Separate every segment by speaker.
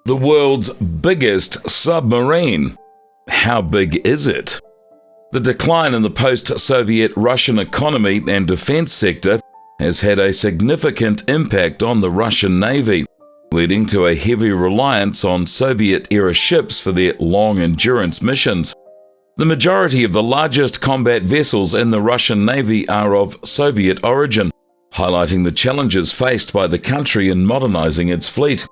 Speaker 1: The world's biggest submarine. How big is it? The decline in the post-Soviet Russian economy and defense sector has had a significant impact on the Russian Navy, leading to a heavy reliance on Soviet-era ships for their long-endurance missions. The majority of the largest combat vessels in the Russian Navy are of Soviet origin, highlighting the challenges faced by the country in modernizing its fleet.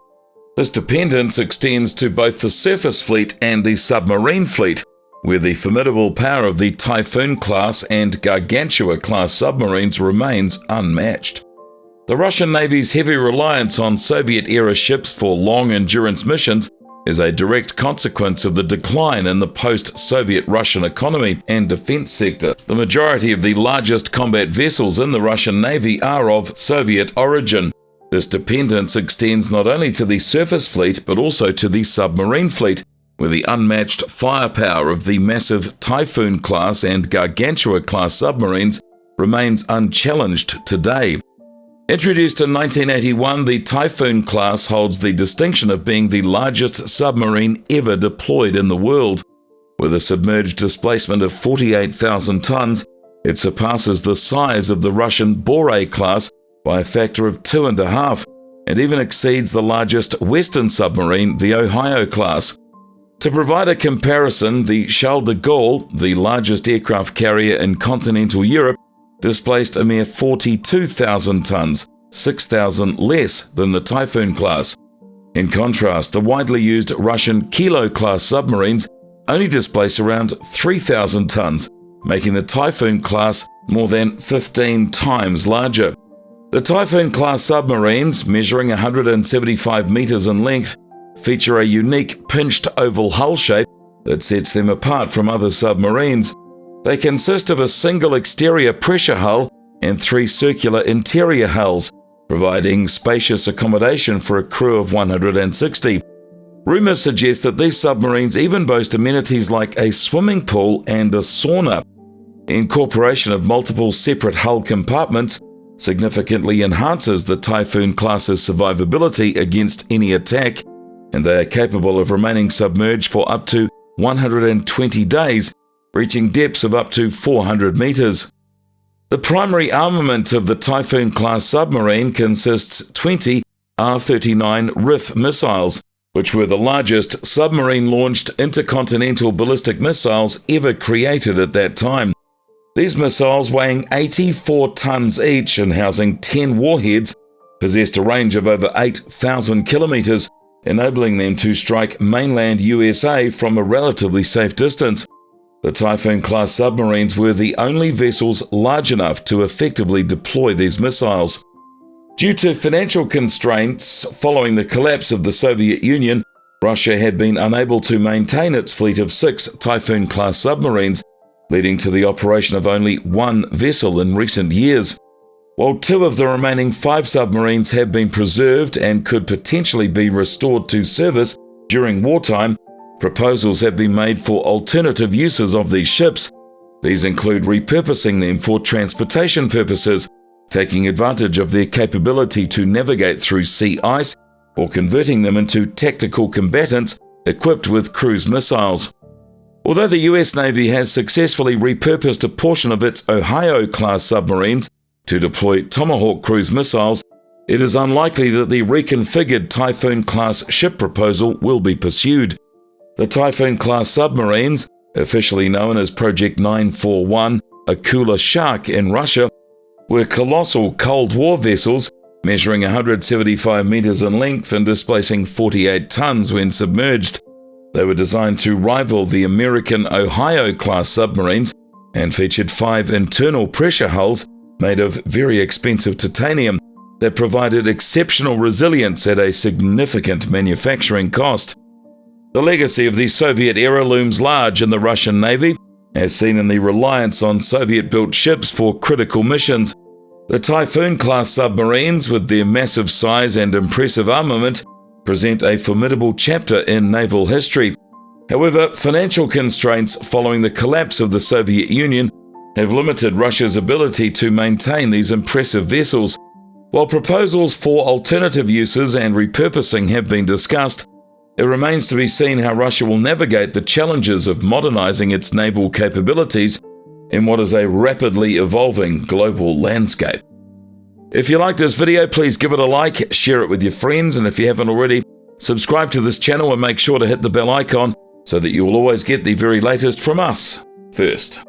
Speaker 1: This dependence extends to both the surface fleet and the submarine fleet, where the formidable power of the Typhoon-class and Gargantua-class submarines remains unmatched. The Russian Navy's heavy reliance on Soviet-era ships for long-endurance missions is a direct consequence of the decline in the post-Soviet Russian economy and defense sector. The majority of the largest combat vessels in the Russian Navy are of Soviet origin. This dependence extends not only to the surface fleet but also to the submarine fleet, where the unmatched firepower of the massive Typhoon-class and Gargantua-class submarines remains unchallenged today. Introduced in 1981, the Typhoon-class holds the distinction of being the largest submarine ever deployed in the world. With a submerged displacement of 48,000 tons, it surpasses the size of the Russian Borei-class by a factor of 2.5, and even exceeds the largest Western submarine, the Ohio-class. To provide a comparison, the Charles de Gaulle, the largest aircraft carrier in continental Europe, displaced a mere 42,000 tons, 6,000 less than the Typhoon-class. In contrast, the widely used Russian Kilo-class submarines only displace around 3,000 tons, making the Typhoon-class more than 15 times larger. The Typhoon-class submarines, measuring 175 meters in length, feature a unique pinched oval hull shape that sets them apart from other submarines. They consist of a single exterior pressure hull and 3 circular interior hulls, providing spacious accommodation for a crew of 160. Rumors suggest that these submarines even boast amenities like a swimming pool and a sauna. The incorporation of multiple separate hull compartments significantly enhances the Typhoon-class's survivability against any attack, and they are capable of remaining submerged for up to 120 days, reaching depths of up to 400 meters. The primary armament of the Typhoon-class submarine consists 20 R-39 RIF missiles, which were the largest submarine-launched intercontinental ballistic missiles ever created at that time. These missiles, weighing 84 tons each and housing 10 warheads, possessed a range of over 8,000 kilometers, enabling them to strike mainland USA from a relatively safe distance. The Typhoon-class submarines were the only vessels large enough to effectively deploy these missiles. Due to financial constraints following the collapse of the Soviet Union, Russia had been unable to maintain its fleet of 6 Typhoon-class submarines, leading to the operation of only 1 vessel in recent years. While 2 of the remaining 5 submarines have been preserved and could potentially be restored to service during wartime, proposals have been made for alternative uses of these ships. These include repurposing them for transportation purposes, taking advantage of their capability to navigate through sea ice, or converting them into tactical combatants equipped with cruise missiles. Although the US Navy has successfully repurposed a portion of its Ohio-class submarines to deploy Tomahawk cruise missiles, it is unlikely that the reconfigured Typhoon-class ship proposal will be pursued. The Typhoon-class submarines, officially known as Project 941 Akula Shark in Russia, were colossal Cold War vessels measuring 175 meters in length and displacing 48 tons when submerged. They were designed to rival the American Ohio-class submarines and featured 5 internal pressure hulls made of very expensive titanium that provided exceptional resilience at a significant manufacturing cost. The legacy of the Soviet era looms large in the Russian Navy, as seen in the reliance on Soviet-built ships for critical missions. The Typhoon-class submarines, with their massive size and impressive armament, present a formidable chapter in naval history. However, financial constraints following the collapse of the Soviet Union have limited Russia's ability to maintain these impressive vessels. While proposals for alternative uses and repurposing have been discussed, It remains to be seen how Russia will navigate the challenges of modernizing its naval capabilities in what is a rapidly evolving global landscape. If you like this video, please give it a like, share it with your friends, and if you haven't already, subscribe to this channel and make sure to hit the bell icon so that you will always get the very latest from us first.